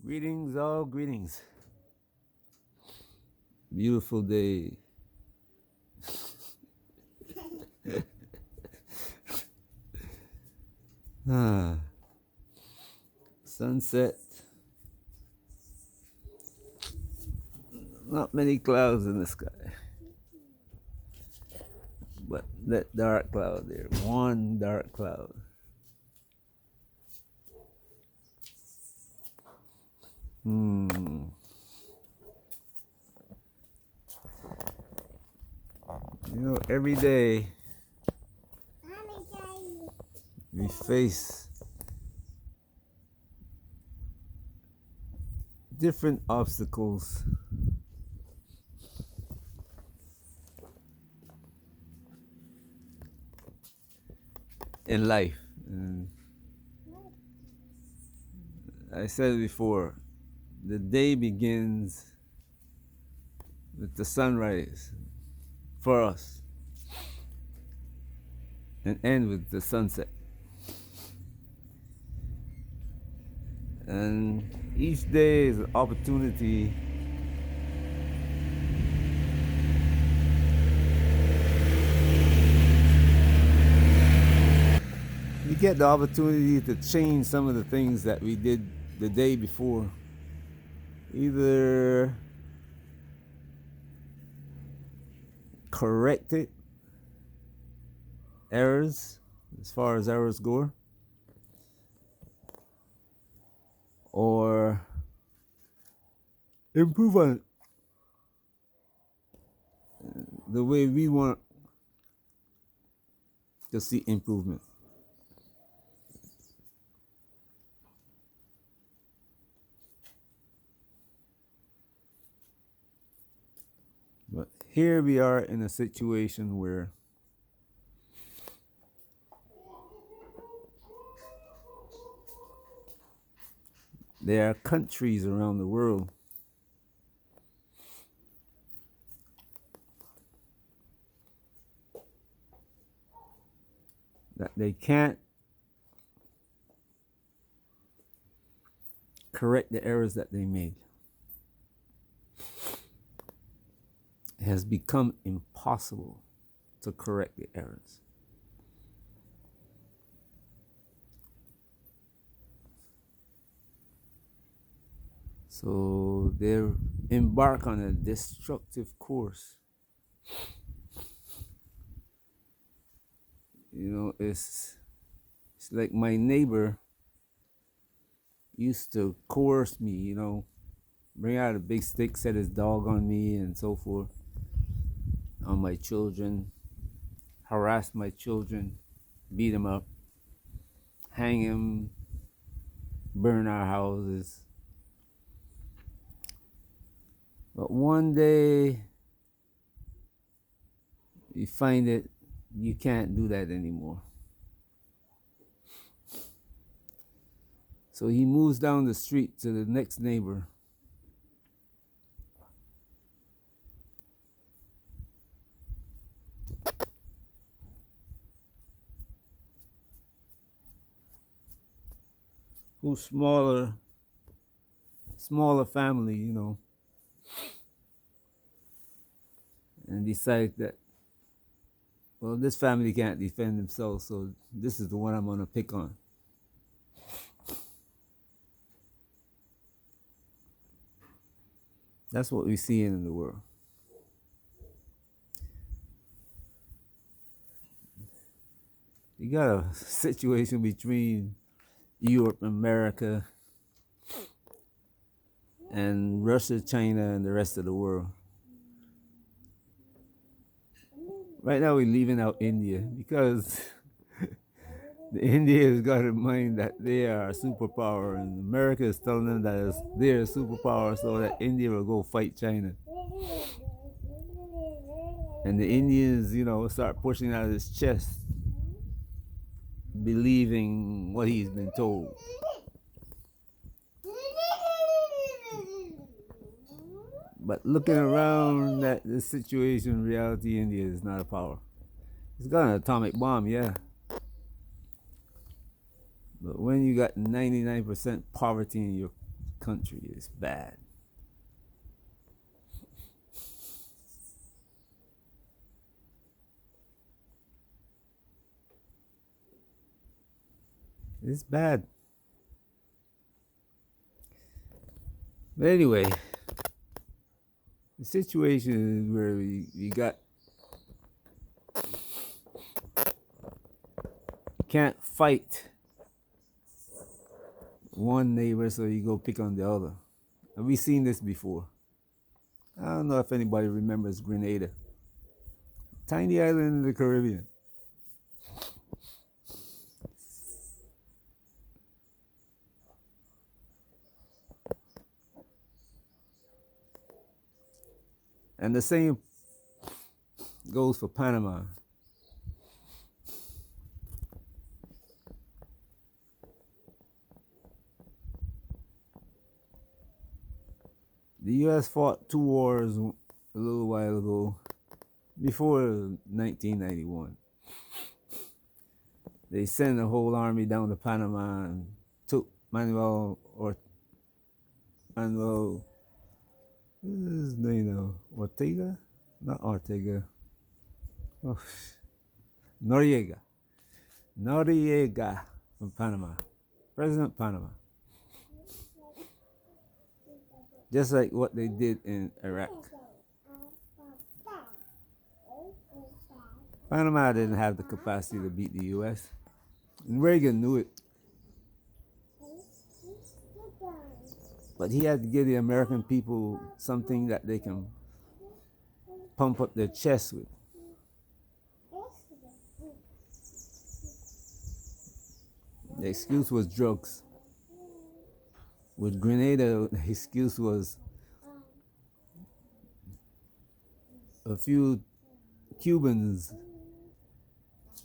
Greetings, all greetings. Beautiful day. Ah, sunset. Not many clouds in the sky, but that dark cloud there. One dark cloud. Hmm. Every day we face different obstacles in life. And I said before, the day begins with the sunrise for us and end with the sunset. And each day is an opportunity you get the opportunity to change some of the things that we did the day before. Either correct it, errors, as far as errors go, or improve on it the way we want to see improvement. But here we are in a situation where there are countries around the world that they can't correct the errors that they made. It has become impossible to correct the errors. So they embark on a destructive course. It's like my neighbor used to coerce me, bring out a big stick, set his dog on me, and so forth, on my children, harass my children, beat them up, hang him, burn our houses. But one day, you find that you can't do that anymore. So he moves down the street to the next neighbor. Who's smaller family, and decide that, well, this family can't defend themselves, so this is the one I'm gonna pick on. That's what we see in the world. You got a situation between Europe, America, and Russia, China, and the rest of the world. Right now, we're leaving out India because India has got in mind that they are a superpower, and America is telling them that they're a superpower, so that India will go fight China. And the Indians, start pushing out his chest, believing what he's been told. But looking around at the situation, in reality, India is not a power. It's got an atomic bomb, yeah. But when you got 99% poverty in your country is bad. It's bad. But anyway, the situation is where we got can't fight one neighbor so you go pick on the other. And we've seen this before. I don't know if anybody remembers Grenada. Tiny island in the Caribbean. And the same goes for Panama. The U.S. fought two wars a little while ago, before 1991. They sent a whole army down to Panama and took Manuel, what is his name now? Ortega? Not Ortega. Oh, Noriega. Noriega from Panama. President Panama. Just like what they did in Iraq. Panama didn't have the capacity to beat the U.S. And Reagan knew it. But he had to give the American people something that they can pump up their chest with. The excuse was drugs. With Grenada, the excuse was a few Cubans.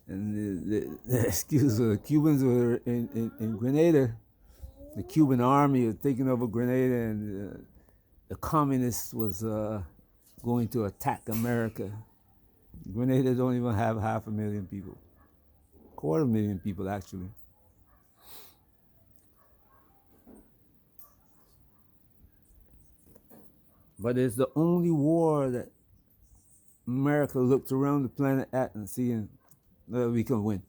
And the excuse was the Cubans were in Grenada. The Cuban army was taking over Grenada, and the communists was going to attack America. Grenada don't even have 500,000 people. 250,000 people, actually. But it's the only war that America looked around the planet at and seeing that we can win.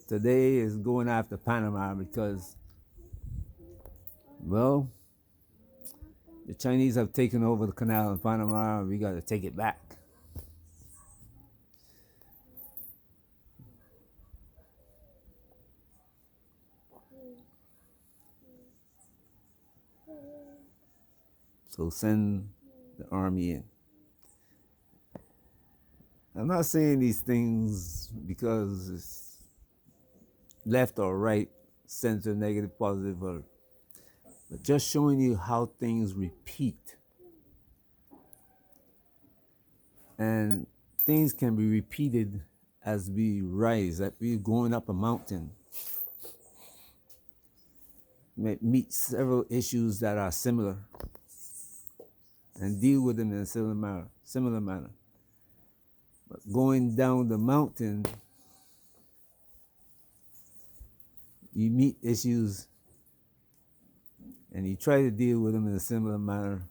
Today is going after Panama because, well, the Chinese have taken over the canal in Panama, and we got to take it back. So send the army in. I'm not saying these things because it's left or right, center, negative, positive, but just showing you how things repeat. And things can be repeated as we rise, that we're going up a mountain. Meet several issues that are similar and deal with them in a similar manner. But going down the mountain, you meet issues and you try to deal with them in a similar manner.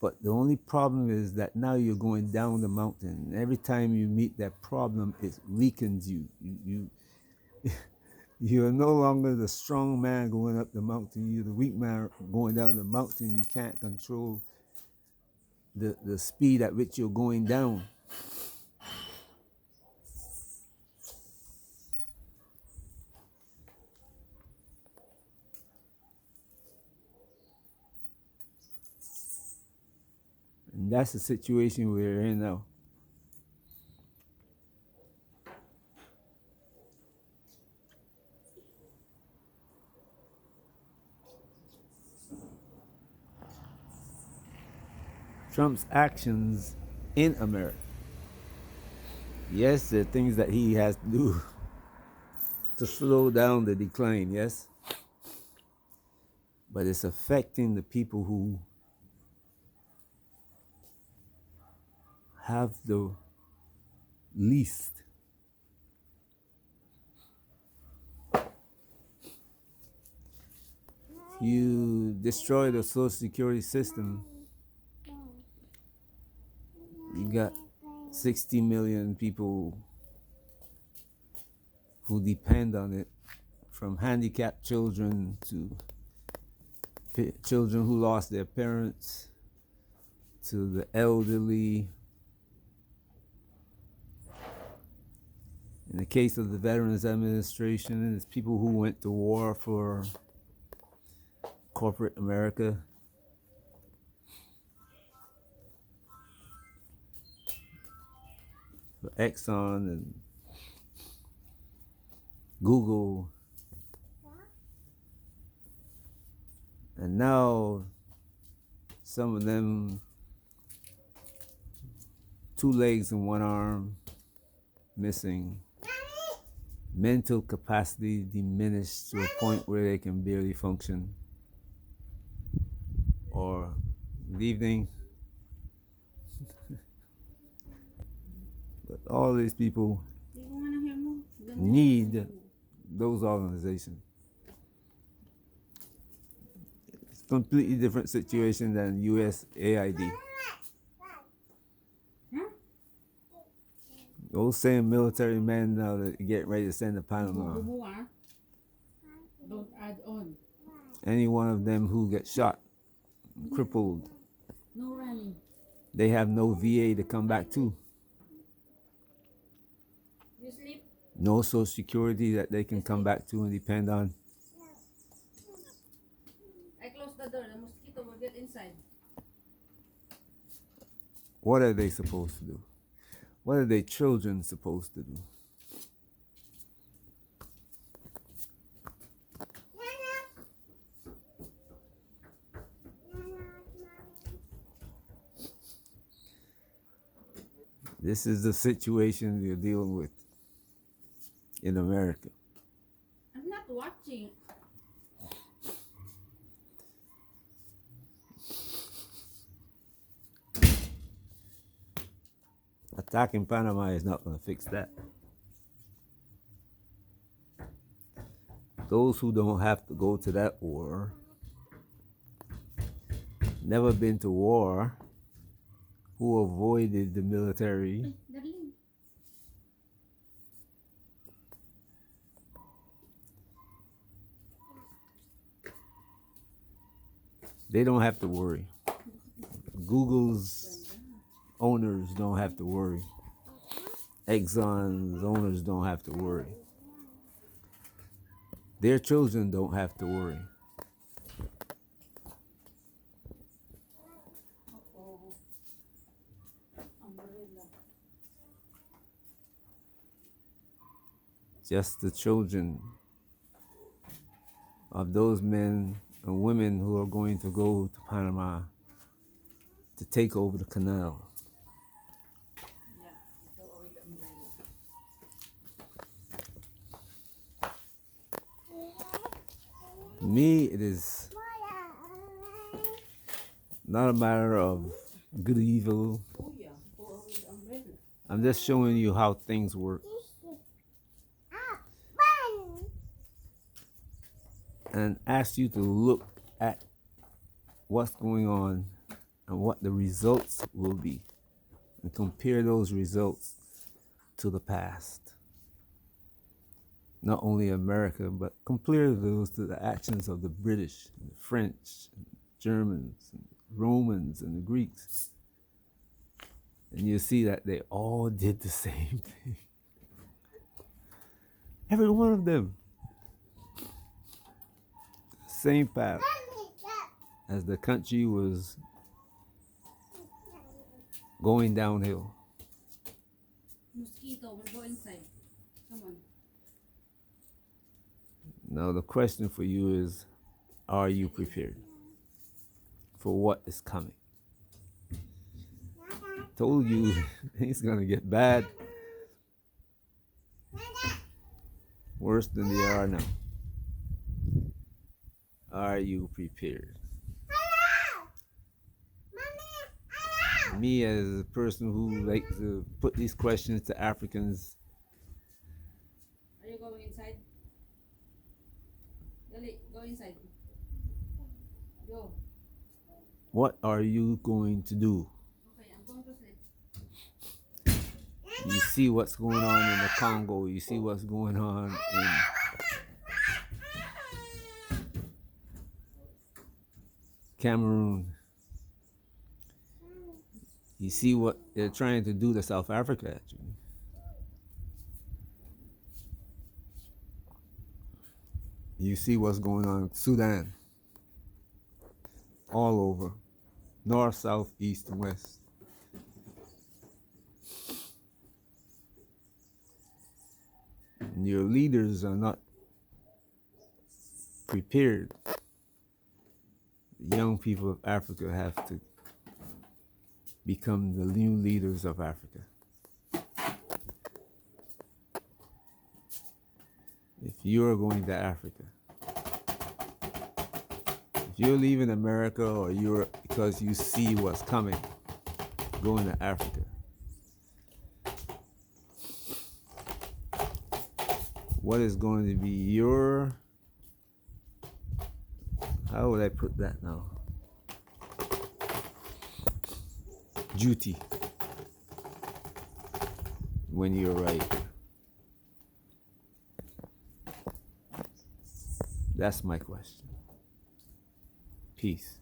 But the only problem is that now you're going down the mountain. Every time you meet that problem, it weakens you. You're no longer the strong man going up the mountain. You're the weak man going down the mountain. You can't control the speed at which you're going down. And that's the situation we're in now. Trump's actions in America. Yes, there are things that he has to do to slow down the decline, yes? But it's affecting the people who have the least. You destroy the social security system, you got 60 million people who depend on it, from handicapped children to children who lost their parents to the elderly. In the case of the Veterans Administration, it's people who went to war for corporate America. For Exxon and Google. And now some of them, 2 legs and 1 arm missing, mental capacity diminished to a point where they can barely function. Or, good evening. But all these people need those organizations. It's a completely different situation than USAID. Those same military men now that get ready to send to Panama, Don't add on. any one of them who gets shot, crippled, No running. they have no VA to come back to. You sleep? No social security that they can come back to and depend on. I close the door. The mosquito will get inside. What are they supposed to do? What are their children supposed to do? This is the situation we're dealing with in America. I'm not watching. Attacking Panama is not going to fix that. Those who don't have to go to that war, never been to war, who avoided the military, Darling. they don't have to worry. Google's owners don't have to worry. Exxon's owners don't have to worry. Their children don't have to worry. Umbrella. Just the children of those men and women who are going to go to Panama to take over the canal. Yeah. Throw away the umbrella. Me, it is not a matter of good or evil. Oh yeah. Throw away the umbrella. I'm just showing you how things work and ask you to look at what's going on and what the results will be and compare those results to the past. Not only America, but compare those to the actions of the British, and the French, and Germans, and Romans, and the Greeks. And you see that they all did the same thing. Every one of them. Same path. As the country was going downhill. Mosquito will go inside. Come on. Now the question for you is, are you prepared for what is coming? Told you it's gonna get bad. Worse than they are now. Are you prepared? Me, as a person who likes to put these questions to Africans, Are you going inside? Dali, go inside. Go. What are you going to do? Okay, I'm going to sleep. You see what's going on in the Congo. You see what's going on in Cameroon. You see what they're trying to do to South Africa, actually. You see what's going on in Sudan. All over. North, south, east, and west. And your leaders are not prepared. The young people of Africa have to become the new leaders of Africa. If you're going to Africa, if you're leaving America or Europe because you see what's coming, going to Africa, what is going to be your, how would I put that now? Duty when you arrive. That's my question. Peace.